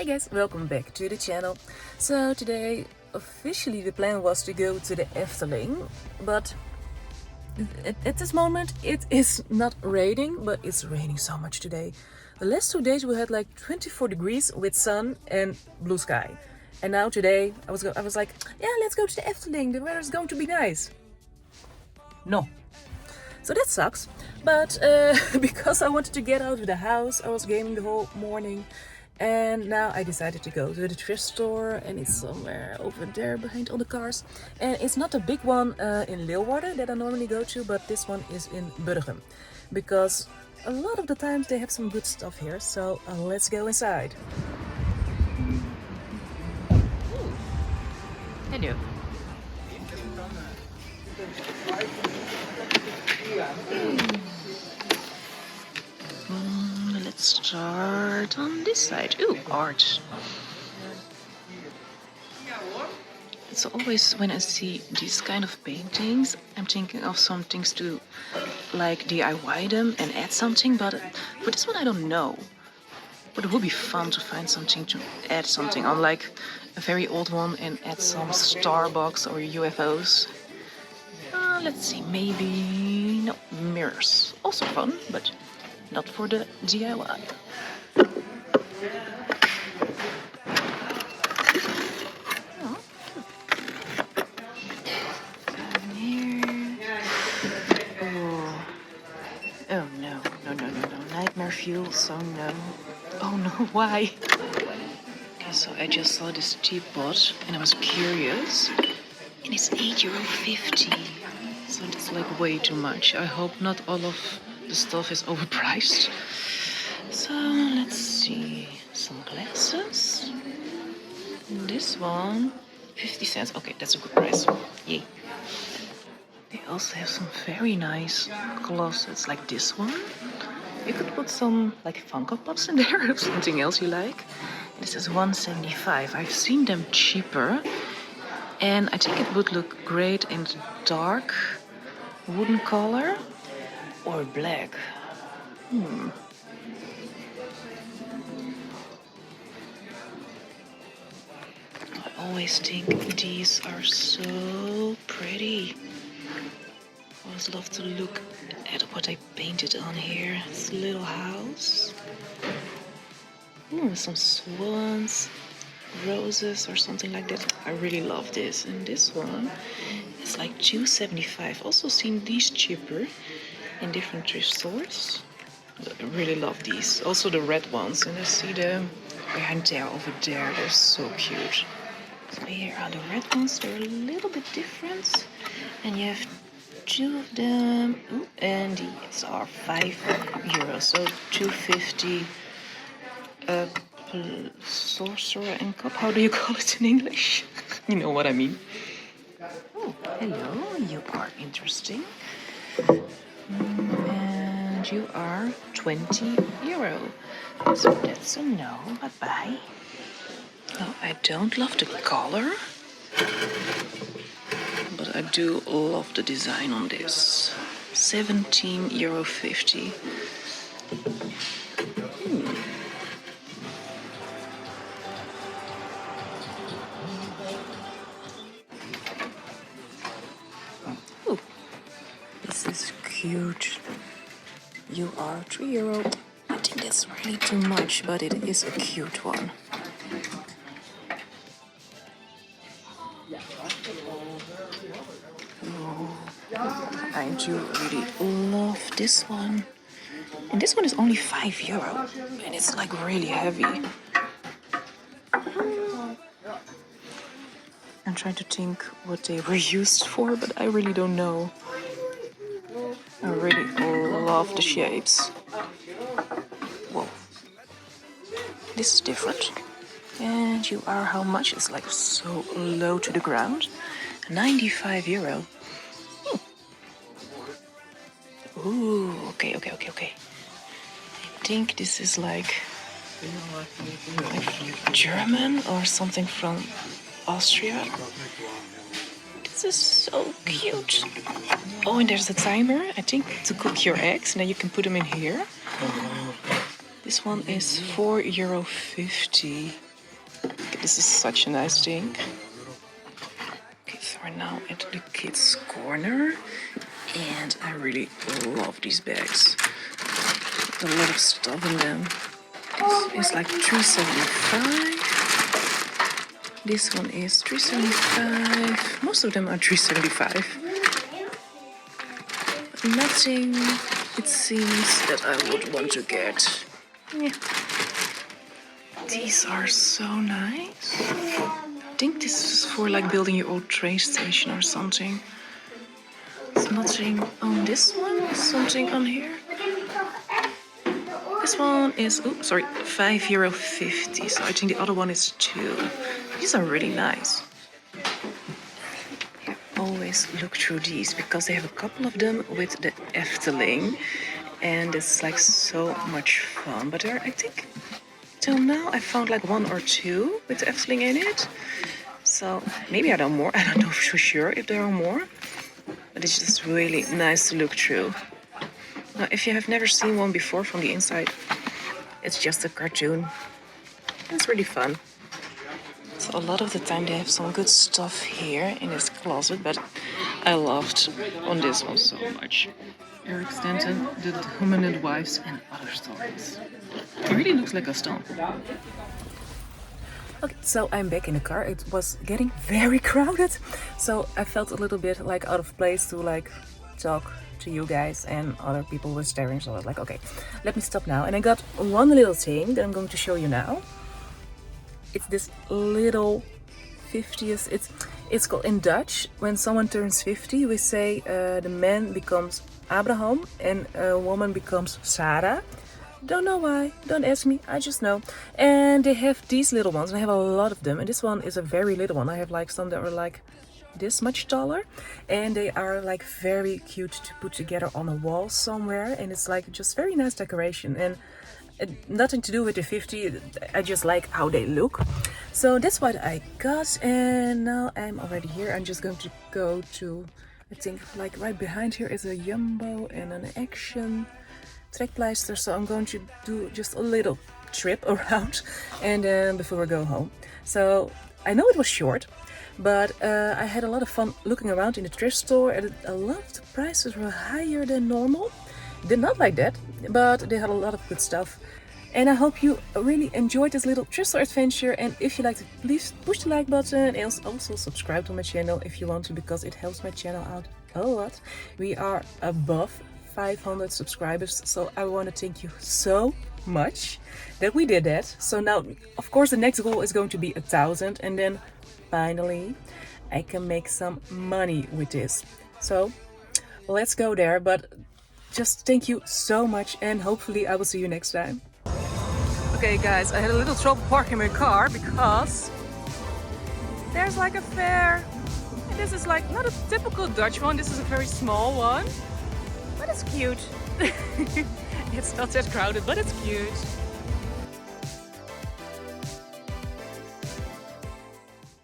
Hey guys, welcome back to the channel. So today, officially the plan was to go to the Efteling, but at this moment it is not raining, but it's raining so much today. The last 2 days we had like 24 degrees with sun and blue sky. And now today I was like, yeah, let's go to the Efteling, the weather's going to be nice. No. So that sucks, but because I wanted to get out of the house, I was gaming the whole morning. And now I decided to go to the thrift store, and it's somewhere over there behind all the cars. And it's not a big one in Leeuwarden that I normally go to, but this one is in Burgum. Because a lot of the times they have some good stuff here, so let's go inside. Hello. Let's start on this side. Ooh, art. It's always when I see these kind of paintings, I'm thinking of some things to like DIY them and add something, but for this one I don't know. But it would be fun to find something to add something on, like a very old one, and add some Starbucks or UFOs. Let's see, maybe... no, mirrors. Also fun, but not for the DIY. Oh, here. Oh no, nightmare fuel, so no. Oh no, why? Okay, so I just saw this teapot and I was curious. And it's €8.50. So that's like way too much. I hope not all of the stuff is overpriced. So let's see. Some glasses. This one, 50 cents. Okay, that's a good price. Yay. They also have some very nice closets like this one. You could put some like Funko Pops in there or something else you like. This is $1.75. I've seen them cheaper. And I think it would look great in dark wooden color or black. I always think these are so pretty. I always love to look at what I painted on here. This little house. Some swans, roses or something like that. I really love this. And this one is like $2.75. Also seen these cheaper in different thrift stores. I really love these. Also the red ones. And I see them behind there, over there. They're so cute. So here are the red ones. They're a little bit different. And you have two of them. Ooh, and these are €5. So $2.50. Sorcerer and cup. How do you call it in English? You know what I mean. Oh, hello. You are interesting. And you are €20. So that's a no. Bye-bye. No, I don't love the color. But I do love the design on this. €17.50. This is cute. You are €3. I think that's really too much, but it is a cute one. Oh, I do really love this one. And this one is only €5. And it's like really heavy. I'm trying to think what they were used for, but I really don't know. I really love the shapes. Whoa. This is different. And you are how much? It's like so low to the ground. €95. Ooh, okay. I think this is like German or something from Austria. This is so cute. Oh, and there's a timer, I think, to cook your eggs, and then you can put them in here. This one is €4.50. This is such a nice thing. Okay, so we're now at the kids' corner. And I really love these bags. A lot of stuff in them. It's like $3.75. This one is $3.75. Most of them are $3.75. Nothing, it seems, that I would want to get. Yeah. These are so nice. I think this is for like building your old train station or something. There's nothing on this one. Something on here. This one is, €5.50. So I think the other one is $2. These are really nice. Always look through these because they have a couple of them with the Efteling, and it's like so much fun. But there, I think till now I found like 1 or 2 with the Efteling in it. So maybe I don't more. I don't know for sure if there are more, but it's just really nice to look through. Now, if you have never seen one before from the inside, it's just a cartoon. It's really fun. So a lot of the time they have some good stuff here in this closet, but I loved on this one so much. Eric Stanton, The Dominant Wives and Other Stories. It really looks like a stone. Okay, so I'm back in the car. It was getting very crowded, so I felt a little bit like out of place to like talk to you guys, and other people were staring, so I was like, okay, let me stop now. And I got one little thing that I'm going to show you now. It's this little 50th. It's called in Dutch. When someone turns 50, we say the man becomes Abraham and a woman becomes Sarah. Don't know why. Don't ask me. I just know. And they have these little ones. And I have a lot of them. And this one is a very little one. I have like some that are like this much taller, and they are like very cute to put together on a wall somewhere. And it's like just very nice decoration. And nothing to do with the 50, I just like how they look. So that's what I got, and now I'm already here. I'm just going to go to, I think like right behind here is a Jumbo and an Action Trekpleister. So I'm going to do just a little trip around, and then before I go home. So I know it was short, but I had a lot of fun looking around in the thrift store, and a lot of the prices were higher than normal. Did not like that, but they had a lot of good stuff. And I hope you really enjoyed this little thrift store adventure. And if you liked it, please push the like button, and also subscribe to my channel if you want to, because it helps my channel out a lot. We are above 500 subscribers, so I want to thank you so much that we did that. So now, of course, the next goal is going to be 1,000, and then finally I can make some money with this. So let's go there. But just thank you so much, and hopefully I will see you next time. Okay guys, I had a little trouble parking my car because there's like a fair, and this is like not a typical Dutch one. This is a very small one, but it's cute. It's not that crowded, but it's cute.